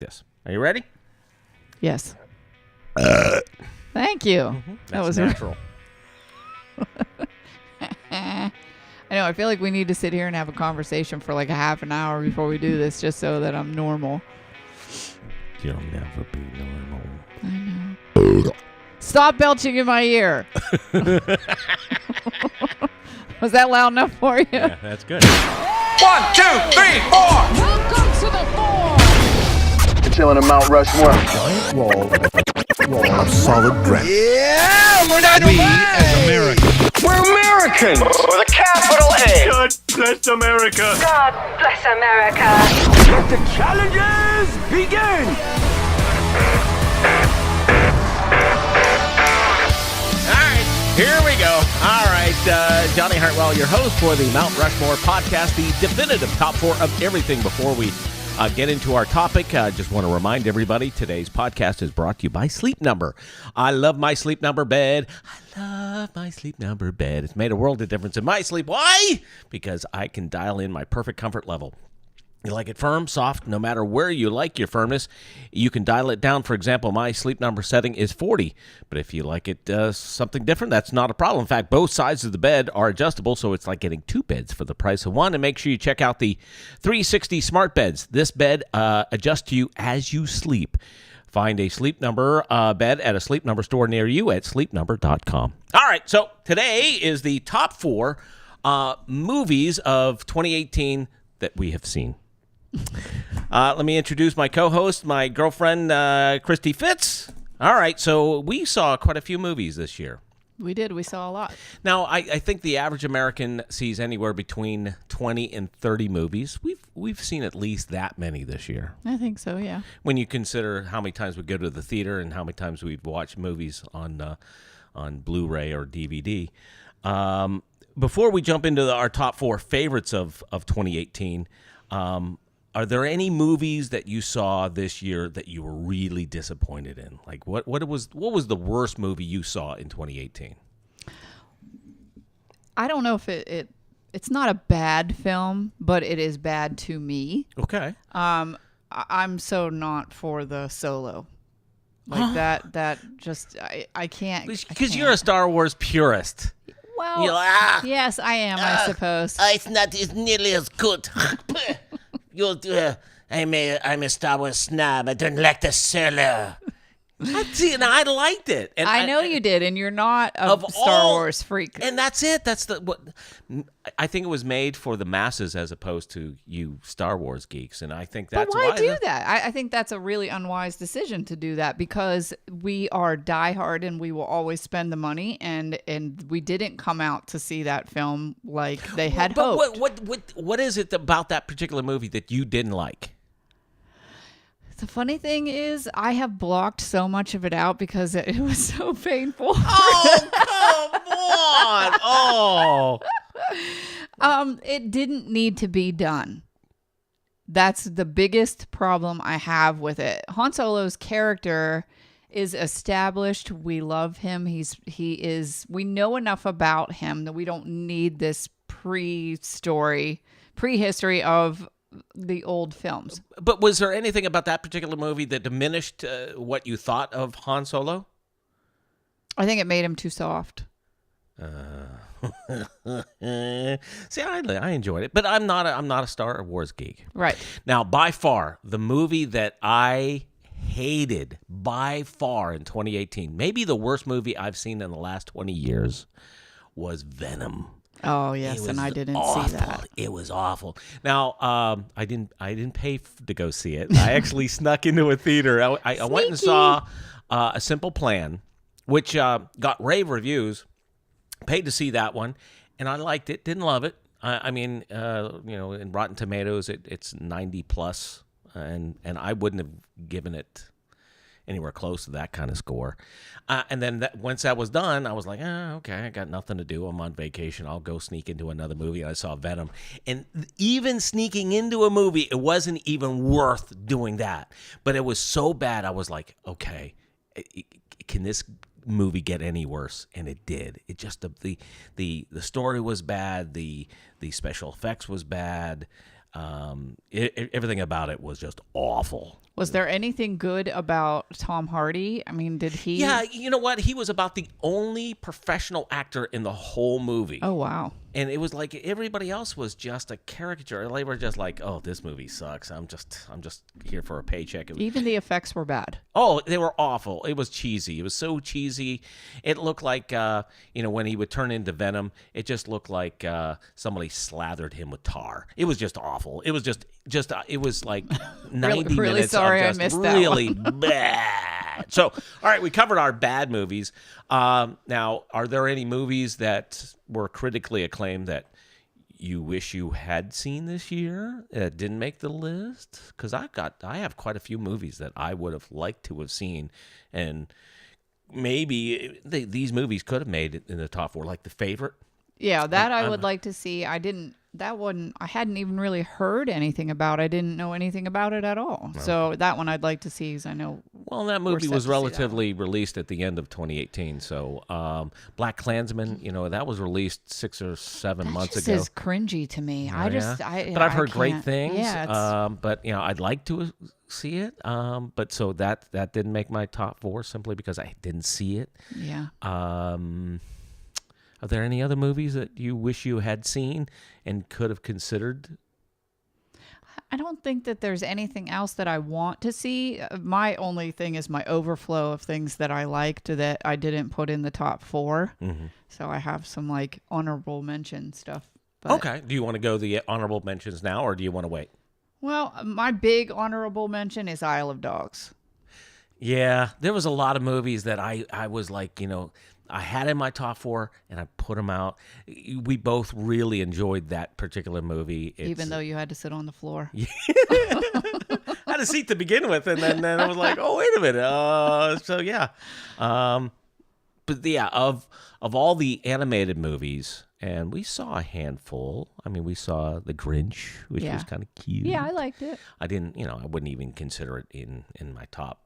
This. Are you ready? Yes. Thank you. Mm-hmm. That was natural. I know. I feel like we need to sit here and have a conversation for like a half an hour before we do this, just so that I'm normal. You'll never be normal. I know. Stop belching in my ear. Was that loud enough for you? Yeah, that's good. 1, 2, 3, 4. Welcome to the 4. You're chilling in Mount Rushmore. Giant wall of solid granite. Yeah, we're not We as Americans. We're Americans. With a capital A. God bless America. God bless America. Let the challenges begin. All right, here we go. All right, Jonny Hartwell, your host for the Mount Rushmore podcast, the definitive top 4 of everything. Before we get into our topic, I just want to remind everybody today's podcast is brought to you by Sleep Number. I love my Sleep Number bed. I love my Sleep Number bed. It's made a world of difference in my sleep. Why? Because I can dial in my perfect comfort level. You like it firm, soft, no matter where you like your firmness, you can dial it down. For example, my Sleep Number setting is 40, but if you like it something different, that's not a problem. In fact, both sides of the bed are adjustable, so it's like getting 2 beds for the price of 1. And make sure you check out the 360 smart beds. This bed adjusts to you as you sleep. Find a Sleep Number bed at a Sleep Number store near you at sleepnumber.com. All right, so today is the top 4 movies of 2018 that we have seen. Let me introduce my co-host, my girlfriend, Christi Fitz. All right, so we saw quite a few movies this year. We did. We saw a lot. Now, I think the average American sees anywhere between 20 and 30 movies. We've seen at least that many this year. I think so, yeah. When you consider how many times we go to the theater and how many times we've watched movies on Blu-ray or DVD. Before we jump into our top 4 favorites of 2018, are there any movies that you saw this year that you were really disappointed in? Like what was the worst movie you saw in 2018? I don't know if it's not a bad film, but it is bad to me. Okay. I'm so not for the Solo. Like that just I can't. Because you're a Star Wars purist. Well, You're like, yes, I am, I suppose. It's not nearly as good. I'm a Star Wars snob. I don't like the Solo. See, and I liked it. And I know you did, and you're not a Star Wars freak. And that's it. That's what I think it was made for the masses as opposed to you Star Wars geeks. And I think that's why do that? I think that's a really unwise decision to do that because we are diehard and we will always spend the money. And we didn't come out to see that film like they had hoped. What is it about that particular movie that you didn't like? The funny thing is, I have blocked so much of it out because it was so painful. Oh, come on. Oh. It didn't need to be done. That's the biggest problem I have with it. Han Solo's character is established. We love him. We know enough about him that we don't need this prehistory of the old films. But was there anything about that particular movie that diminished what you thought of Han Solo? I think it made him too soft. See, I enjoyed it, but I'm not a Star Wars geek. Right. Now, by far, the movie that I hated by far in 2018, maybe the worst movie I've seen in the last 20 years, was Venom. Oh yes, and I didn't see that. It was awful. Now, I didn't pay to go see it. I actually snuck into a theater. I went and saw A Simple Plan, which got rave reviews. Paid to see that one, and I liked it. Didn't love it. I mean, in Rotten Tomatoes, it's 90 plus, and I wouldn't have given it anywhere close to that kind of score. And then once that was done, I was like, okay, I got nothing to do. I'm on vacation. I'll go sneak into another movie. And I saw Venom. And even sneaking into a movie, it wasn't even worth doing that. But it was so bad, I was like, okay, can this movie get any worse? And it did. It just, the story was bad. The special effects was bad. Everything about it was just awful. Was there anything good about Tom Hardy? I mean, did he? Yeah, you know what? He was about the only professional actor in the whole movie. Oh, wow. And it was like everybody else was just a caricature. They were just like, "Oh, this movie sucks. I'm just here for a paycheck." Even the effects were bad. Oh, they were awful. It was cheesy. It was so cheesy. It looked like when he would turn into Venom, it just looked like somebody slathered him with tar. It was just awful. It was just it was like 90 really minutes sorry of just I missed that really one. bad. So, all right, we covered our bad movies. Now, are there any movies that were critically acclaimed that you wish you had seen this year that didn't make the list? Because I have quite a few movies that I would have liked to have seen, and maybe these movies could have made it in the top 4, like The Favorite. Yeah, that I would like to see. I hadn't even really heard anything about. I didn't know anything about it at all. Okay. So that one I'd like to see, because I know. Well, that movie was relatively released at the end of 2018. So Black Klansman, that was released 6 or 7 months ago. This is cringy to me. But I've heard great things. Yeah, but I'd like to see it. But so that didn't make my top 4 simply because I didn't see it. Yeah. Are there any other movies that you wish you had seen and could have considered? I don't think that there's anything else that I want to see. My only thing is my overflow of things that I liked that I didn't put in the top 4. Mm-hmm. So I have some honorable mention stuff. But, okay. Do you want to go the honorable mentions now, or do you want to wait? Well, my big honorable mention is Isle of Dogs. Yeah, there was a lot of movies that I was like, I had in my top 4, and I put them out. We both really enjoyed that particular movie. Even though you had to sit on the floor. I had a seat to begin with, and then I was like, oh, wait a minute. So, yeah. But, yeah, of all the animated movies, and we saw a handful. I mean, we saw The Grinch, which was kind of cute. Yeah, I liked it. I didn't, I wouldn't even consider it in my top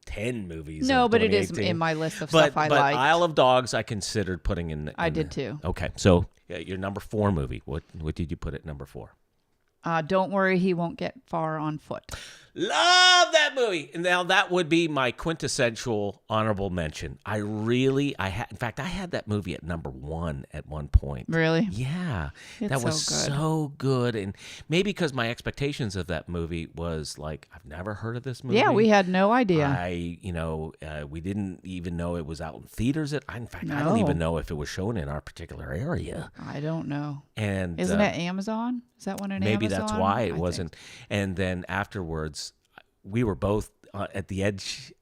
10 movies. No, but it is in my list of stuff I like. But Isle of Dogs, I considered putting in. I did too. Okay, so your number 4 movie. What did you put at number 4? Don't Worry, He Won't Get Far on Foot. Love that movie. Now that would be my quintessential honorable mention. In fact, I had that movie at number 1 at one point. Really? Yeah. It's that was so good. And maybe because my expectations of that movie was like, I've never heard of this movie. Yeah, we had no idea. We didn't even know it was out in theaters. In fact, I don't even know if it was shown in our particular area. I don't know. And isn't it Amazon? Is that one in maybe Amazon? That's why it wasn't. And then afterwards, we were both at the edge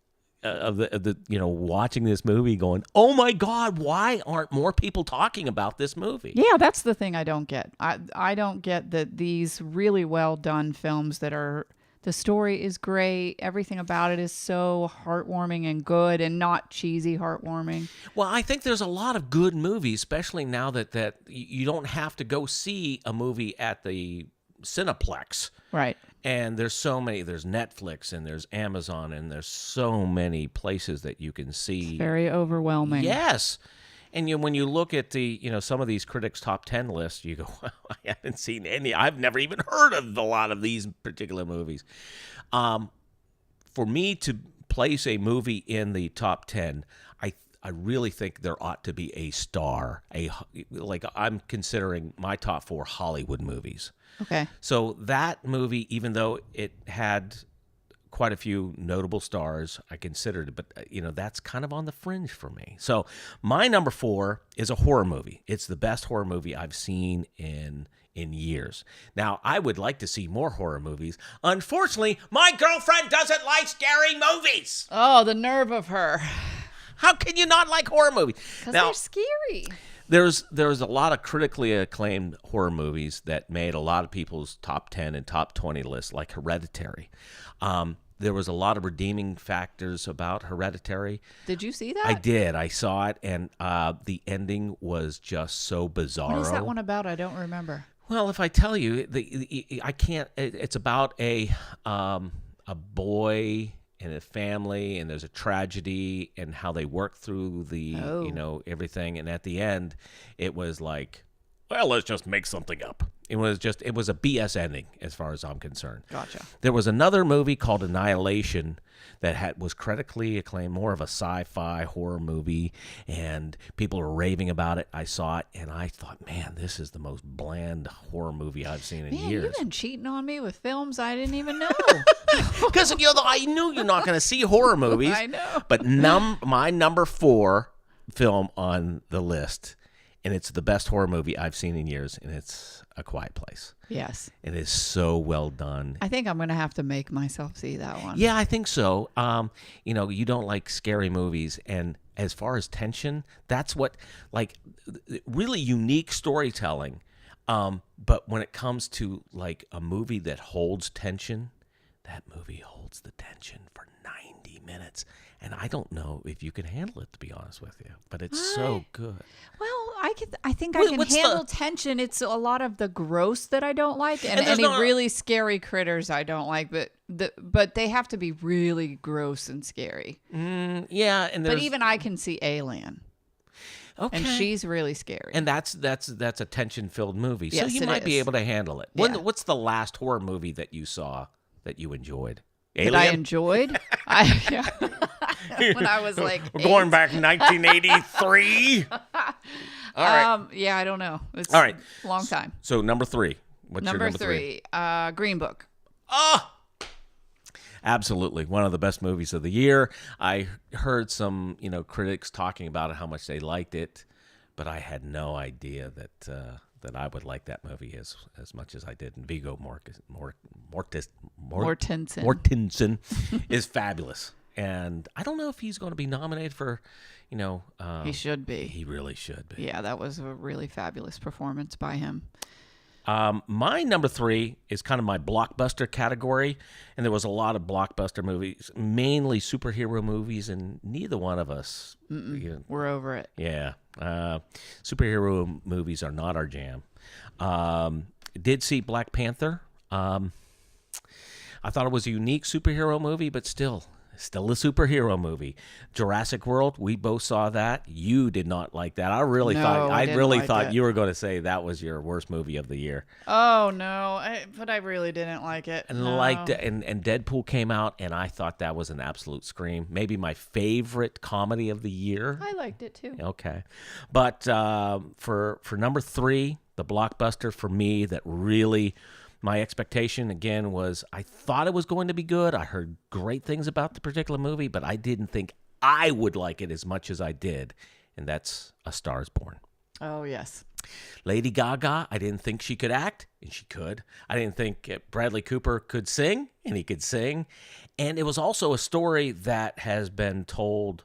of the watching this movie, going, "Oh my God, why aren't more people talking about this movie?" Yeah, that's the thing I don't get. I don't get that these really well done films that are. The story is great. Everything about it is so heartwarming and good, and not cheesy heartwarming. Well, I think there's a lot of good movies, especially now that you don't have to go see a movie at the Cineplex. Right. And there's so many. There's Netflix and there's Amazon and there's so many places that you can see. It's very overwhelming. Yes. And when you look at the, some of these critics' top 10 lists, you go, well, I haven't seen any. I've never even heard of a lot of these particular movies. For me to place a movie in the top 10, I really think there ought to be a star. I'm considering my top 4 Hollywood movies. Okay. So that movie, even though it had quite a few notable stars, I considered it, but that's kind of on the fringe for me. So my number 4 is a horror movie. It's the best horror movie I've seen in years. Now, I would like to see more horror movies. Unfortunately, my girlfriend doesn't like scary movies. Oh, the nerve of her. How can you not like horror movies? Because they're scary. There's a lot of critically acclaimed horror movies that made a lot of people's top 10 and top 20 lists, like Hereditary. There was a lot of redeeming factors about Hereditary. Did you see that? I did. I saw it, and the ending was just so bizarre. What is that one about? I don't remember. Well, if I tell you, I can't. It's about a boy and a family, and there's a tragedy, and how they work through the everything. And at the end, it was like, well, let's just make something up. It was a BS ending as far as I'm concerned. Gotcha. There was another movie called Annihilation that was critically acclaimed, more of a sci-fi horror movie, and people were raving about it. I saw it, and I thought, man, this is the most bland horror movie I've seen in years. You've been cheating on me with films I didn't even know. Because I knew you're not going to see horror movies. I know. But my number 4 film on the list, and it's the best horror movie I've seen in years, and it's A Quiet Place. Yes. It is so well done. I think I'm going to have to make myself see that one. Yeah, I think so. You don't like scary movies, and as far as tension, that's what, like, really unique storytelling. But when it comes to, like, a movie that holds tension, that movie holds the tension for 90 minutes. And I don't know if you can handle it, to be honest with you. But it's so good. Well, I think I can handle tension. It's a lot of the gross that I don't like, and any really scary critters I don't like. But they have to be really gross and scary. Yeah, but even I can see Alien. Okay. And she's really scary. And that's a tension-filled movie. So Yes, you might be able to handle it. Yeah. What's the last horror movie that you saw that you enjoyed? Alien? That I enjoyed? When I was like We're going back 1983. All right. Yeah, I don't know. It's all right. A long time. So number 3. What's your number 3? Green Book. Oh! Absolutely. One of the best movies of the year. I heard some, critics talking about it, how much they liked it, but I had no idea that I would like that movie as much as I did. And Viggo Mortensen is fabulous. And I don't know if he's going to be nominated for, he should be. He really should be. Yeah, that was a really fabulous performance by him. My number 3 is kind of my blockbuster category, and there was a lot of blockbuster movies, mainly superhero movies, and neither one of us. We're over it. Yeah. Superhero movies are not our jam. Did see Black Panther. I thought it was a unique superhero movie, but still a superhero movie. Jurassic World, we both saw that. You did not like that. I really thought you were going to say that was your worst movie of the year. Oh no, but I really didn't like it. And and Deadpool came out, and I thought that was an absolute scream. Maybe my favorite comedy of the year. I liked it too. Okay, but for number 3, the blockbuster for me that really. My expectation, again, was I thought it was going to be good. I heard great things about the particular movie, but I didn't think I would like it as much as I did, and that's A Star is Born. Oh, yes. Lady Gaga, I didn't think she could act, and she could. I didn't think Bradley Cooper could sing, and he could sing. And it was also a story that has been told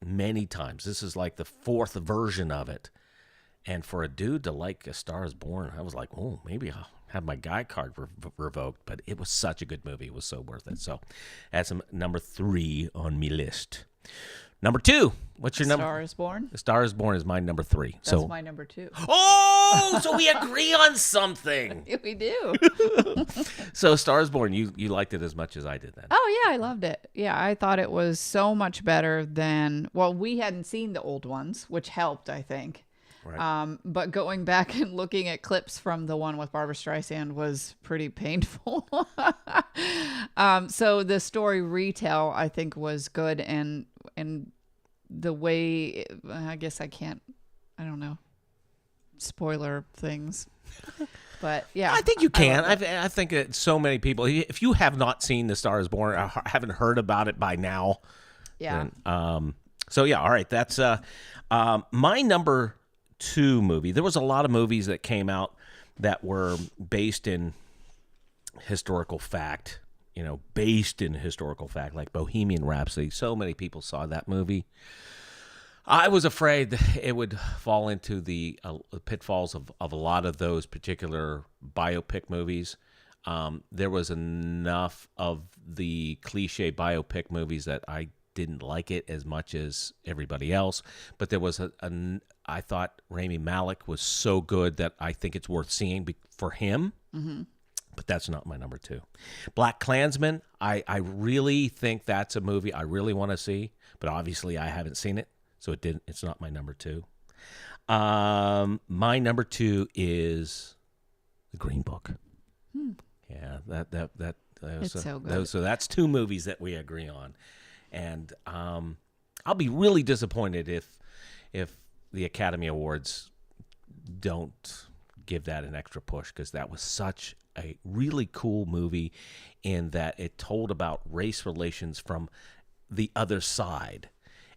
many times. This is like the 4th version of it. And for a dude to like A Star is Born, I was like, oh, maybe I'll have my guy card revoked, but it was such a good movie. It was so worth it. So that's number 3 on my list. Number 2, what's your number? Star is Born? The Star is Born is my number 3. That's my number 2. Oh, so we agree on something. We do. So Star is Born, you liked it as much as I did then. Oh, yeah, I loved it. Yeah, I thought it was so much better than, we hadn't seen the old ones, which helped, I think. Right. But going back and looking at clips from the one with Barbra Streisand was pretty painful. So the story retell, I think, was good, and the way, I guess I don't know, spoiler things. But yeah, I think you can. I think that so many people, if you have not seen The Star is Born, or haven't heard about it by now. Yeah. Then, so yeah, all right. That's my number 2 movie. There was a lot of movies that came out that were based in historical fact, like Bohemian Rhapsody. So many people saw that movie. I was afraid that it would fall into the pitfalls of a lot of those particular biopic movies. There was enough of the cliche biopic movies that I didn't like it as much as everybody else, but there was I thought Rami Malek was so good that I think it's worth seeing for him. Mm-hmm. But that's not my number 2. Black Klansman, I really think that's a movie I really want to see, but obviously I haven't seen it, so it's not my number 2. My number 2 is The Green Book. Yeah, that It's so good. So that's two movies that we agree on, and I'll be really disappointed if the Academy Awards don't give that an extra push, because that was such a really cool movie in that it told about race relations from the other side.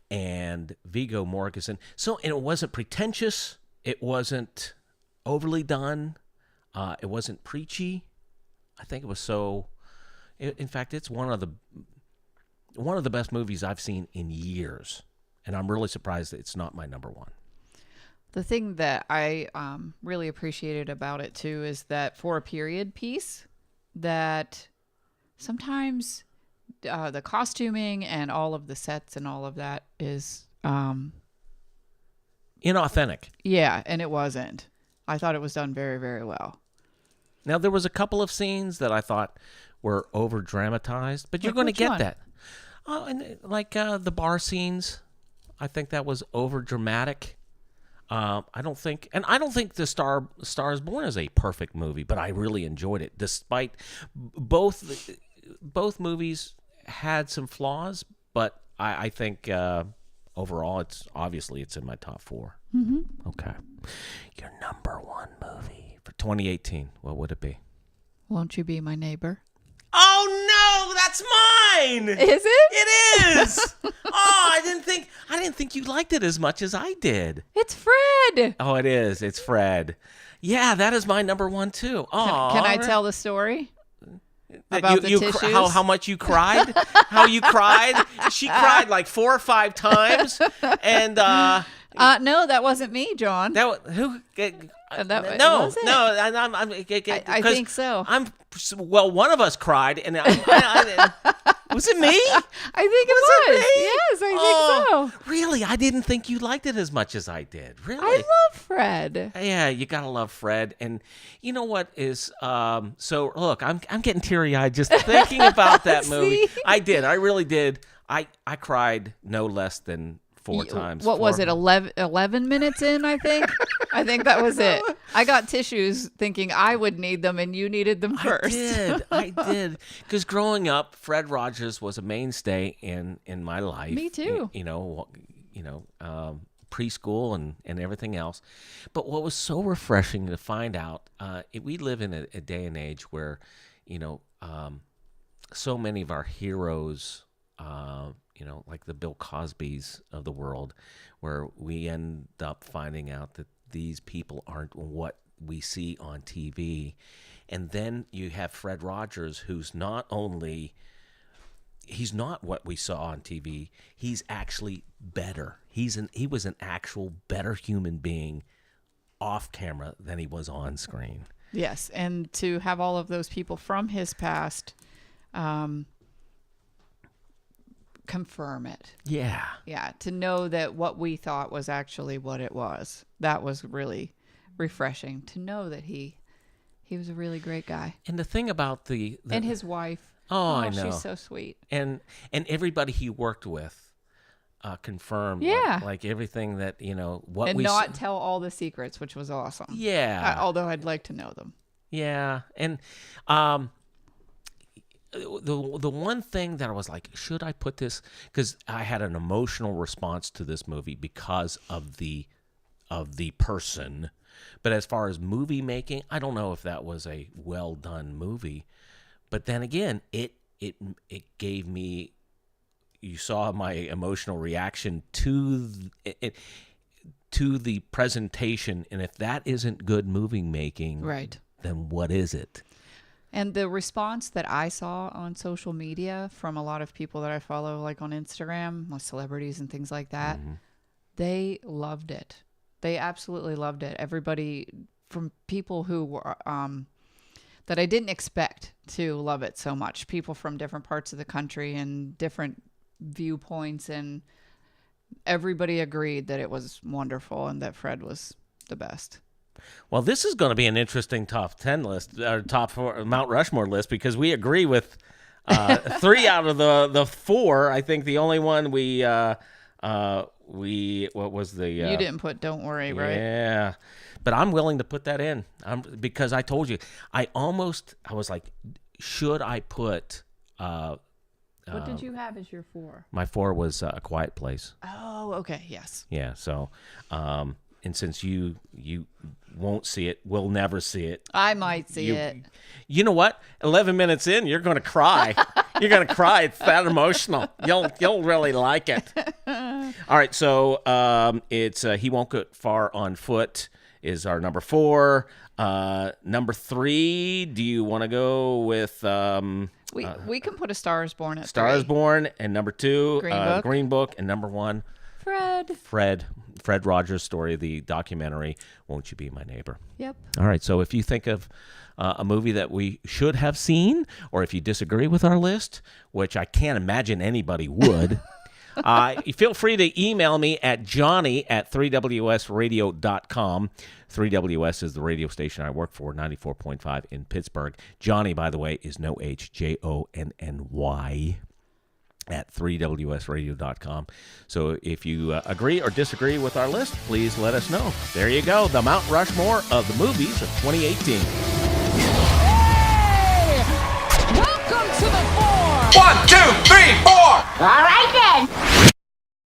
And Viggo Mortensen. So, and it wasn't pretentious. It wasn't overly done. It wasn't preachy. I think it was so. In fact, it's one of the best movies I've seen in years, and I'm really surprised that it's not my number one. The thing that I really appreciated about it too is that for a period piece, that sometimes the costuming and all of the sets and all of that is Inauthentic. Yeah, and it wasn't. I thought it was done very, very well. Now, there was a couple of scenes that I thought were over dramatized, but you're Like going to which get one? that. Oh, and like the bar scenes, I think that was over dramatic. I don't think the Star is Born is a perfect movie, but I really enjoyed it. Despite both movies had some flaws, but I think overall it's in my top 4. Mm-hmm. Okay, your number one movie for 2018, what would it be? Won't You Be My Neighbor? Oh no, that's mine. Is it? It is. I didn't think you liked it as much as I did. It's Fred. Oh, it is. It's Fred. Yeah, that is my number one too. Oh, Can I tell the story? that About the tissues? how much you cried? How you cried? She cried like 4 or 5 times, and no, that wasn't me, John. who? No, was it? I think so. Well, one of us cried, and was it me? I think it was. Yes, I think so. Really? I didn't think you liked it as much as I did. Really? I love Fred. Yeah, you gotta love Fred. And you know what is? So look, I'm getting teary eyed just thinking about that movie. See? I did. I really did. I cried no less than 4 times. What was it? 11 minutes in, I think. I think that was it. I got tissues thinking I would need them and you needed them first. I did. Because growing up, Fred Rogers was a mainstay in my life. Me too. Preschool and everything else. But what was so refreshing to find out, we live in a day and age where, so many of our heroes, like the Bill Cosbys of the world, where we end up finding out that these people aren't what we see on TV. And then you have Fred Rogers, who's he's not what we saw on TV. He's actually better. He was an actual better human being off camera than he was on screen. Yes, and to have all of those people from his past confirm it. Yeah. Yeah, to know that what we thought was actually what it was. That was really refreshing to know that he was a really great guy. And the thing about and his wife. Oh, I know. She's so sweet. And everybody he worked with confirmed like everything that, what and we not tell all the secrets, which was awesome. Yeah. Although I'd like to know them. Yeah. And the one thing that I was like, should I put this? Because I had an emotional response to this movie because of the person. But as far as movie making, I don't know if that was a well done movie. But then again, it gave me. You saw my emotional reaction to the presentation, and if that isn't good movie making, right, then what is it? And the response that I saw on social media from a lot of people that I follow, like on Instagram, with celebrities and things like that, they loved it. They absolutely loved it. Everybody, from people who were that I didn't expect to love it so much. People from different parts of the country and different viewpoints, and everybody agreed that it was wonderful and that Fred was the best. Well, this is going to be an interesting top 10 list, or top 4 Mount Rushmore list, because we agree with 3 out of the 4. I think the only one we what was the... you didn't put Don't Worry, right? Yeah. But I'm willing to put that in because I told you, I was like, should I put... what did you have as your 4? My 4 was A Quiet Place. Oh, okay, yes. Yeah, so... and since you won't see it, we'll never see it. I might see it. You know what? 11 minutes in, you're going to cry. You're going to cry. It's that emotional. You'll really like it. All right, so it's He Won't Get Far on Foot is our number 4. Number 3, do you want to go with... we can put A Star Is Born at Star Is 3. Born, and number 2, Green Book. and number 1... Fred Rogers' story, the documentary, Won't You Be My Neighbor? Yep. All right, so if you think of a movie that we should have seen, or if you disagree with our list, which I can't imagine anybody would, feel free to email me at johnny@3wsradio.com. 3WS is the radio station I work for, 94.5 in Pittsburgh. Johnny, by the way, is no H, Jonny. At 3wsradio.com. So if you agree or disagree with our list, please let us know. There you go, the Mount Rushmore of the movies of 2018. Hey! Welcome to the 4. 1, 2, 3, 4. All right then.